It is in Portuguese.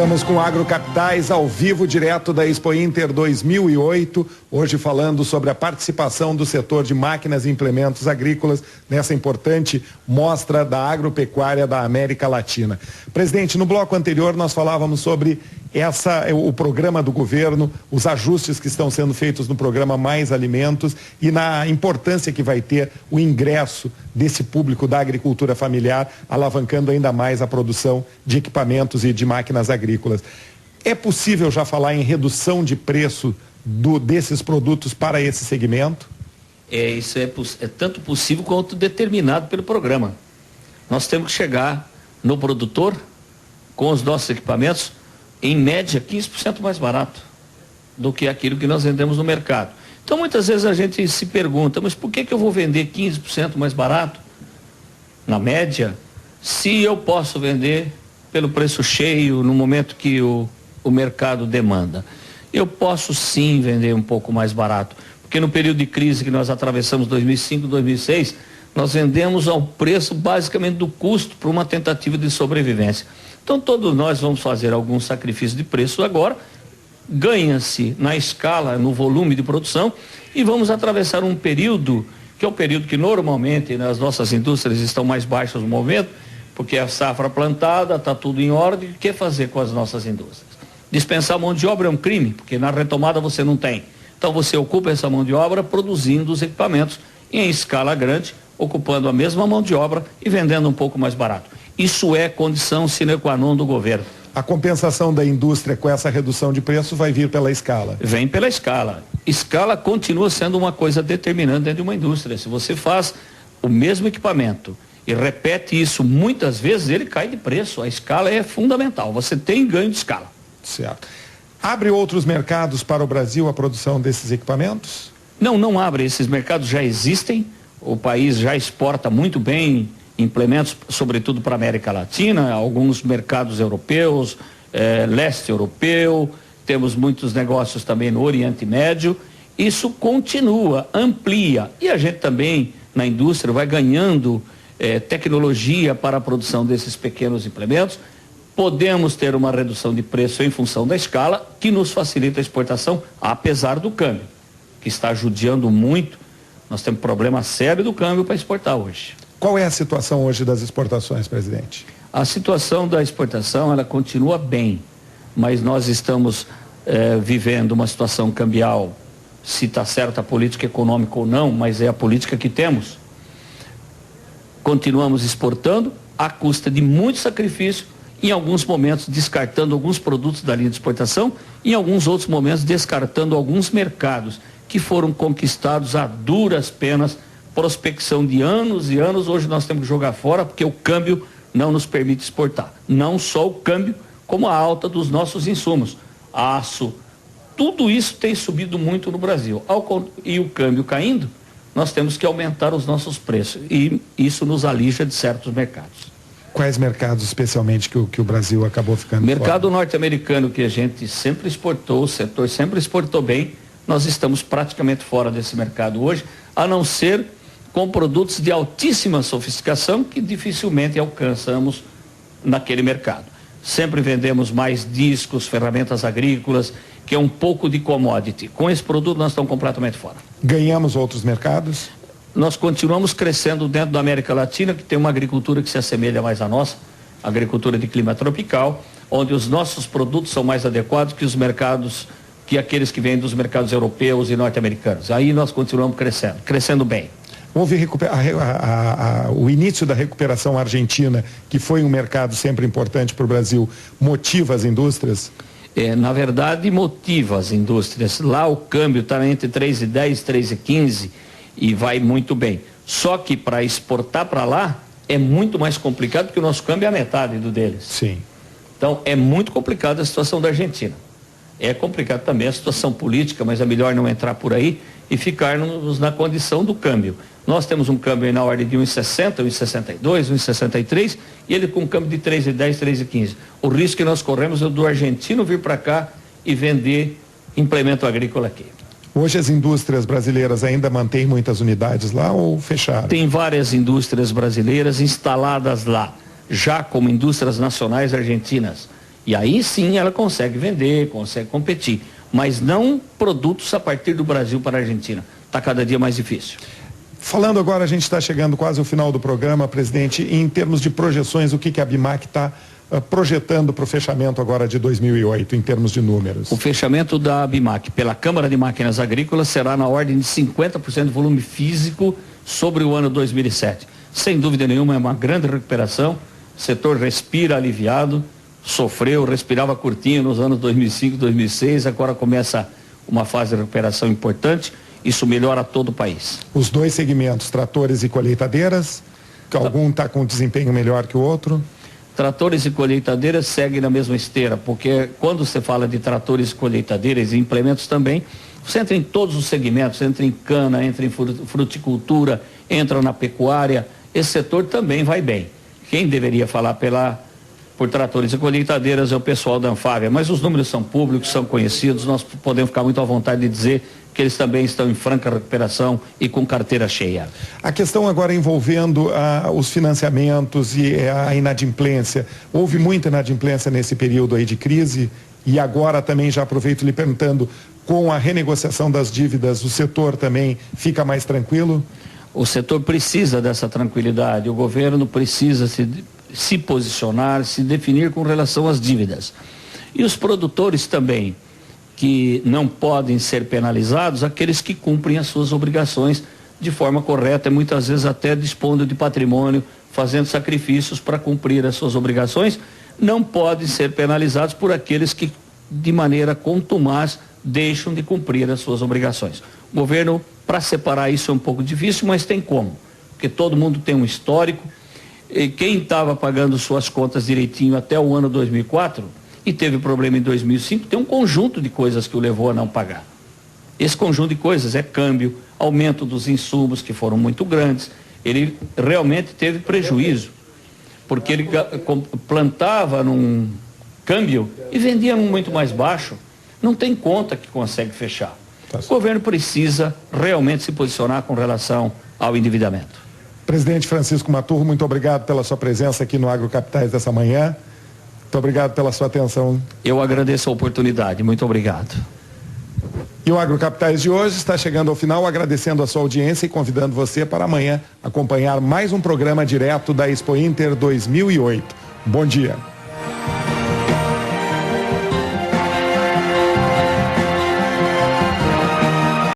Estamos com Agrocapitais ao vivo, direto da Expo Inter 2008, hoje falando sobre a participação do setor de máquinas e implementos agrícolas nessa importante mostra da agropecuária da América Latina. Presidente, no bloco anterior nós falávamos sobre o programa do governo, os ajustes que estão sendo feitos no programa Mais Alimentos e na importância que vai ter o ingresso desse público da agricultura familiar, alavancando ainda mais a produção de equipamentos e de máquinas agrícolas. É possível já falar em redução de preço desses produtos para esse segmento? Isso é tanto possível quanto determinado pelo programa. Nós temos que chegar no produtor com os nossos equipamentos em média 15% mais barato do que aquilo que nós vendemos no mercado. Então muitas vezes a gente se pergunta, mas por que eu vou vender 15% mais barato na média, se eu posso vender pelo preço cheio no momento que o mercado demanda? Eu posso sim vender um pouco mais barato, porque no período de crise que nós atravessamos 2005, 2006, nós vendemos ao preço basicamente do custo para uma tentativa de sobrevivência. Então todos nós vamos fazer algum sacrifício de preço agora, ganha-se na escala, no volume de produção, e vamos atravessar um período, que é o período que normalmente nas nossas indústrias estão mais baixas no momento, porque a safra plantada, está tudo em ordem. O que fazer com as nossas indústrias? Dispensar mão de obra é um crime, porque na retomada você não tem. Então você ocupa essa mão de obra produzindo os equipamentos em escala grande, ocupando a mesma mão de obra e vendendo um pouco mais barato. Isso é condição sine qua non do governo. A compensação da indústria com essa redução de preço vai vir pela escala? Vem pela escala. Escala continua sendo uma coisa determinante dentro de uma indústria. Se você faz o mesmo equipamento e repete isso muitas vezes, ele cai de preço. A escala é fundamental. Você tem ganho de escala. Certo. Abre outros mercados para o Brasil a produção desses equipamentos? Não abre. Esses mercados já existem. O país já exporta muito bem implementos, sobretudo para a América Latina, alguns mercados europeus, leste europeu, temos muitos negócios também no Oriente Médio. Isso continua, amplia, e a gente também na indústria vai ganhando tecnologia para a produção desses pequenos implementos. Podemos ter uma redução de preço em função da escala, que nos facilita a exportação, apesar do câmbio, que está judiando muito. Nós temos problema sério do câmbio para exportar hoje. Qual é a situação hoje das exportações, presidente? A situação da exportação, ela continua bem, mas nós estamos vivendo uma situação cambial, se está certa a política econômica ou não, mas é a política que temos. Continuamos exportando à custa de muito sacrifício, em alguns momentos descartando alguns produtos da linha de exportação, em alguns outros momentos descartando alguns mercados que foram conquistados a duras penas, prospecção de anos e anos. Hoje nós temos que jogar fora porque o câmbio não nos permite exportar. Não só o câmbio, como a alta dos nossos insumos. Aço, tudo isso tem subido muito no Brasil. E o câmbio caindo, nós temos que aumentar os nossos preços. E isso nos alija de certos mercados. Quais mercados especialmente que o Brasil acabou ficando mercado fora? Norte-americano, que a gente sempre exportou, o setor sempre exportou bem, nós estamos praticamente fora desse mercado hoje, a não ser com produtos de altíssima sofisticação que dificilmente alcançamos naquele mercado. Sempre vendemos mais discos, ferramentas agrícolas, que é um pouco de commodity. Com esse produto nós estamos completamente fora. Ganhamos outros mercados? Nós continuamos crescendo dentro da América Latina, que tem uma agricultura que se assemelha mais à nossa, agricultura de clima tropical, onde os nossos produtos são mais adequados que os mercados, que aqueles que vêm dos mercados europeus e norte-americanos. Aí nós continuamos crescendo bem. Houve o início da recuperação argentina, que foi um mercado sempre importante para o Brasil, motiva as indústrias? Na verdade, motiva as indústrias. Lá o câmbio está entre 3,10 e 3,15 e vai muito bem. Só que para exportar para lá é muito mais complicado, porque o nosso câmbio é a metade do deles. Sim. Então é muito complicada a situação da Argentina. É complicado também a situação política, mas é melhor não entrar por aí e ficarmos na condição do câmbio. Nós temos um câmbio aí na ordem de 1,60, 1,62, 1,63 e ele com um câmbio de 3,10, 3,15. O risco que nós corremos é do argentino vir para cá e vender implemento agrícola aqui. Hoje as indústrias brasileiras ainda mantêm muitas unidades lá ou fecharam? Tem várias indústrias brasileiras instaladas lá, já como indústrias nacionais argentinas. E aí sim ela consegue vender, consegue competir. Mas não produtos a partir do Brasil para a Argentina. Está cada dia mais difícil. Falando agora, a gente está chegando quase ao final do programa, presidente, em termos de projeções, o que a BIMAC está projetando para o fechamento agora de 2008, em termos de números? O fechamento da BIMAC pela Câmara de Máquinas Agrícolas será na ordem de 50% de volume físico sobre o ano 2007. Sem dúvida nenhuma, é uma grande recuperação. O setor respira aliviado, respirava curtinho nos anos 2005, 2006, agora começa uma fase de recuperação importante. Isso melhora todo o país. Os dois segmentos, tratores e colheitadeiras, que algum está com desempenho melhor que o outro? Tratores e colheitadeiras seguem na mesma esteira, porque quando você fala de tratores e colheitadeiras e implementos também, você entra em todos os segmentos, entra em cana, entra em fruticultura, entra na pecuária, esse setor também vai bem. Quem deveria falar por tratores e colheitadeiras é o pessoal da Anfávia, mas os números são públicos, são conhecidos, nós podemos ficar muito à vontade de dizer que eles também estão em franca recuperação e com carteira cheia. A questão agora envolvendo os financiamentos e a inadimplência. Houve muita inadimplência nesse período aí de crise e agora também já aproveito lhe perguntando, com a renegociação das dívidas, o setor também fica mais tranquilo? O setor precisa dessa tranquilidade, o governo precisa se posicionar, se definir com relação às dívidas. E os produtores também, que não podem ser penalizados, aqueles que cumprem as suas obrigações de forma correta e muitas vezes até dispondo de patrimônio, fazendo sacrifícios para cumprir as suas obrigações, não podem ser penalizados por aqueles que de maneira contumaz deixam de cumprir as suas obrigações. O governo, para separar isso é um pouco difícil, mas tem como, porque todo mundo tem um histórico, e quem estava pagando suas contas direitinho até o ano 2004 e teve problema em 2005, tem um conjunto de coisas que o levou a não pagar. Esse conjunto de coisas é câmbio, aumento dos insumos que foram muito grandes, ele realmente teve prejuízo, porque ele plantava num câmbio e vendia num muito mais baixo, não tem conta que consegue fechar. O governo precisa realmente se posicionar com relação ao endividamento. Presidente Francisco Maturro, muito obrigado pela sua presença aqui no Agrocapitais dessa manhã. Muito obrigado pela sua atenção. Eu agradeço a oportunidade. Muito obrigado. E o Agrocapitais de hoje está chegando ao final, agradecendo a sua audiência e convidando você para amanhã acompanhar mais um programa direto da Expo Inter 2008. Bom dia.